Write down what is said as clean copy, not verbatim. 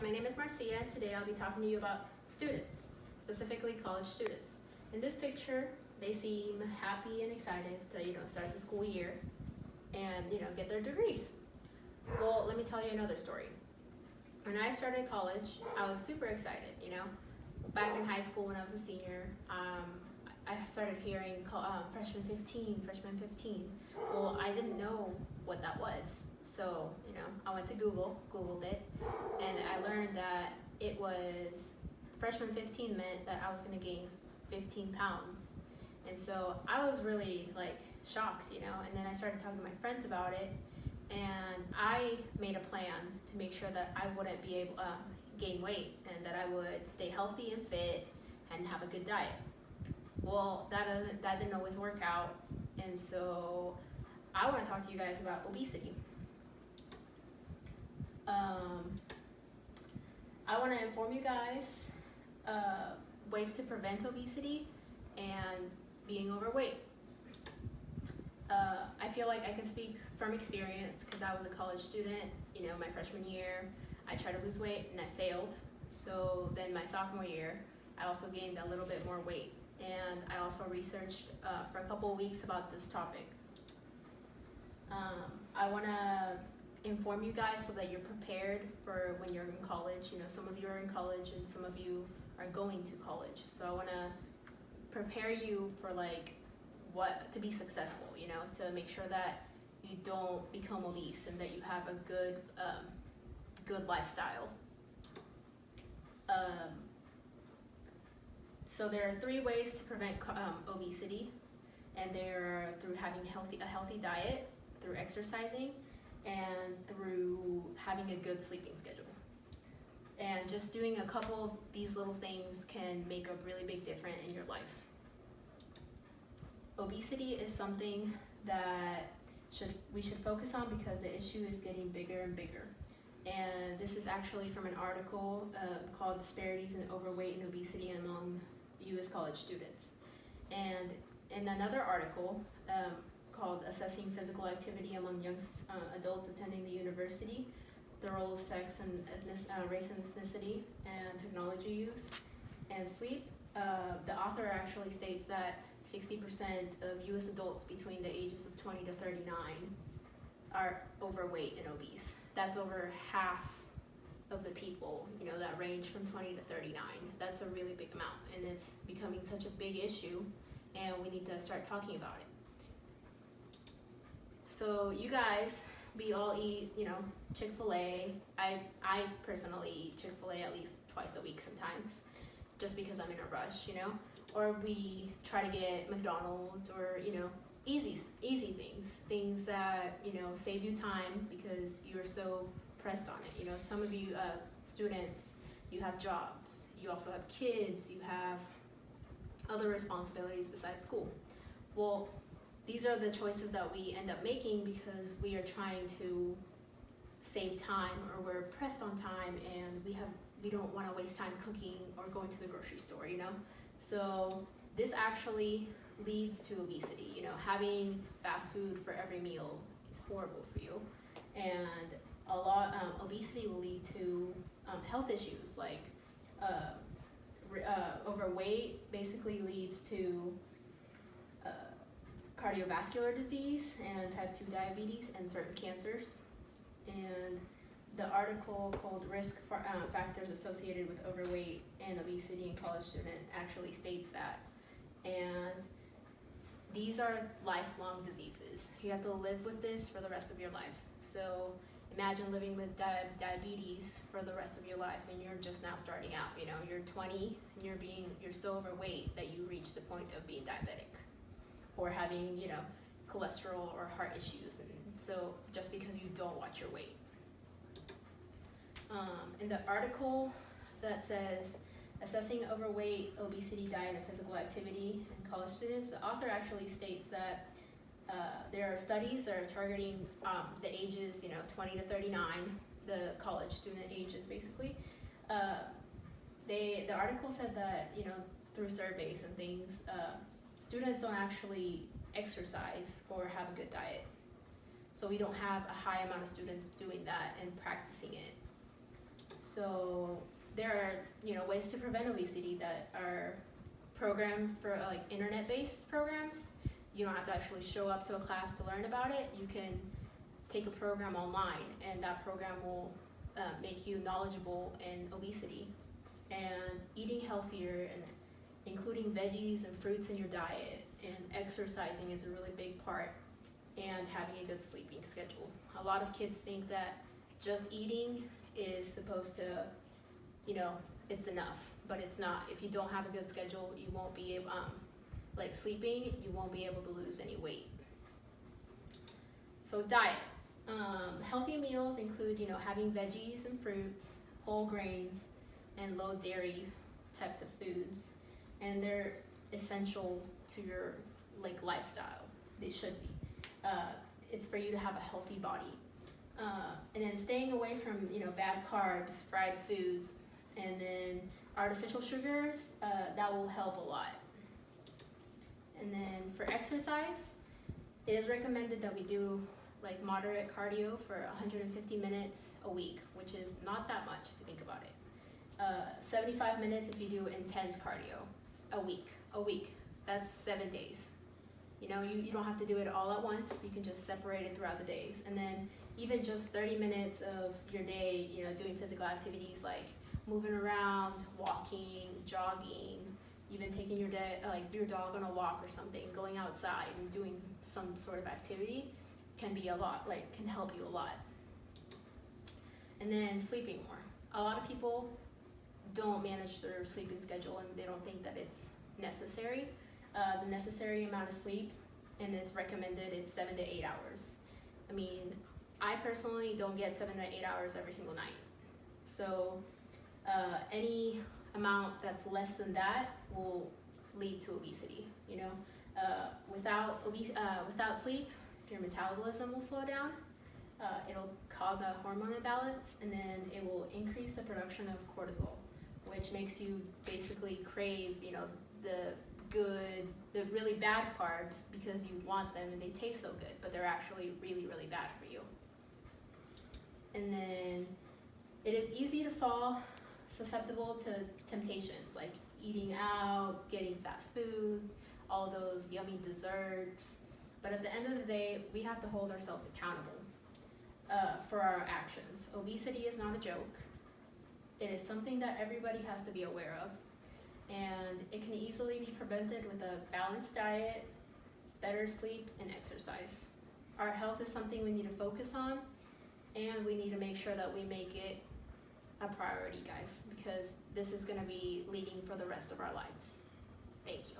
my name is Marcia, and today I'll be talking to you about students, specifically college students. In this picture, they seem happy and excited to, start the school year and, get their degrees. Well, let me tell you another story. When I started college, I was super excited, Back in high school when I was a senior, I started hearing freshman 15, freshman 15. Well, I didn't know what that was. So, I went to Googled it, and I learned that it was, freshman 15 meant that I was gonna gain 15 pounds. And so I was really shocked, and then I started talking to my friends about it, and I made a plan to make sure that I wouldn't be able to gain weight and that I would stay healthy and fit and have a good diet. Well, that didn't always work out, and so I want to talk to you guys about obesity. I want to inform you guys ways to prevent obesity and being overweight. I feel like I can speak from experience because I was a college student, my freshman year. I tried to lose weight and I failed. So then my sophomore year, I also gained a little bit more weight. And I also researched for a couple of weeks about this topic. I want to inform you guys so that you're prepared for when you're in college. Some of you are in college and some of you are going to college. So I want to prepare you for what to be successful, to make sure that you don't become obese and that you have a good lifestyle. So there are 3 ways to prevent obesity, and they're through having a healthy diet, through exercising, and through having a good sleeping schedule. And just doing a couple of these little things can make a really big difference in your life. Obesity is something that we should focus on because the issue is getting bigger and bigger. And this is actually from an article called Disparities in Overweight and Obesity Among U.S. College Students. And in another article called Assessing Physical Activity Among Young Adults Attending the University, the Role of Sex and Race and Ethnicity, and Technology Use and Sleep, the author actually states that 60% of U.S. adults between the ages of 20 to 39 are overweight and obese. That's over half of the people, that range from 20 to 39. That's a really big amount, and it's becoming such a big issue, and we need to start talking about it. So you guys, we all eat, Chick-fil-A. I personally eat Chick-fil-A at least twice a week sometimes, just because I'm in a rush, or we try to get McDonald's or, easy things that, save you time because you're so pressed on it. Some of you students, you have jobs, you also have kids, you have other responsibilities besides school. Well, these are the choices that we end up making because we are trying to save time, or we're pressed on time, and we don't want to waste time cooking or going to the grocery store, So this actually leads to obesity. Having fast food for every meal is horrible for you, and obesity will lead to health issues like overweight. Basically leads to cardiovascular disease and type 2 diabetes and certain cancers. And the article called Risk Factors Associated with Overweight and Obesity in College Student actually states that. And these are lifelong diseases. You have to live with this for the rest of your life. So imagine living with diabetes for the rest of your life, and you're just now starting out. You're 20 and you're so overweight that you reach the point of being diabetic or having, cholesterol or heart issues. And so just because you don't watch your weight. In the article that says Assessing Overweight, Obesity, Diet, and Physical Activity in College Students, the author actually states that there are studies that are targeting the ages, 20 to 39, the college student ages basically. The article said that, through surveys and things, students don't actually exercise or have a good diet. So we don't have a high amount of students doing that and practicing it. So there are, ways to prevent obesity that are programmed for like internet-based programs. You don't have to actually show up to a class to learn about it. You can take a program online, and that program will make you knowledgeable in obesity. And eating healthier and including veggies and fruits in your diet, and exercising is a really big part, and having a good sleeping schedule. A lot of kids think that just eating is supposed to, it's enough, but it's not. If you don't have a good schedule, you won't be able, like sleeping, you won't be able to lose any weight. So diet. Healthy meals include, having veggies and fruits, whole grains, and low dairy types of foods, and they're essential to your lifestyle. They should be. It's for you to have a healthy body. And then staying away from bad carbs, fried foods, and then artificial sugars, that will help a lot. And then for exercise, it is recommended that we do moderate cardio for 150 minutes a week, which is not that much if you think about it. 75 minutes if you do intense cardio a week. That's 7 days. You don't have to do it all at once. You can just separate it throughout the days. And then even just 30 minutes of your day, doing physical activities like moving around, walking, jogging, even taking your dog on a walk or something, going outside and doing some sort of activity can be a lot, can help you a lot. And then sleeping more. A lot of people don't manage their sleeping schedule, and they don't think that it's necessary. The necessary amount of sleep, and it's recommended, it's 7 to 8 hours. I mean, I personally don't get 7 to 8 hours every single night. So any amount that's less than that will lead to obesity. Without sleep, your metabolism will slow down. It'll cause a hormone imbalance, and then it will increase the production of cortisol, which makes you basically crave, the really bad carbs because you want them and they taste so good, but they're actually really, really bad for you. And then it is easy to fall susceptible to temptations like eating out, getting fast foods, all those yummy desserts. But at the end of the day, we have to hold ourselves accountable for our actions. Obesity is not a joke. It is something that everybody has to be aware of. And it can easily be prevented with a balanced diet, better sleep, and exercise. Our health is something we need to focus on, and we need to make sure that we make it a priority, guys, because this is going to be leading for the rest of our lives. Thank you.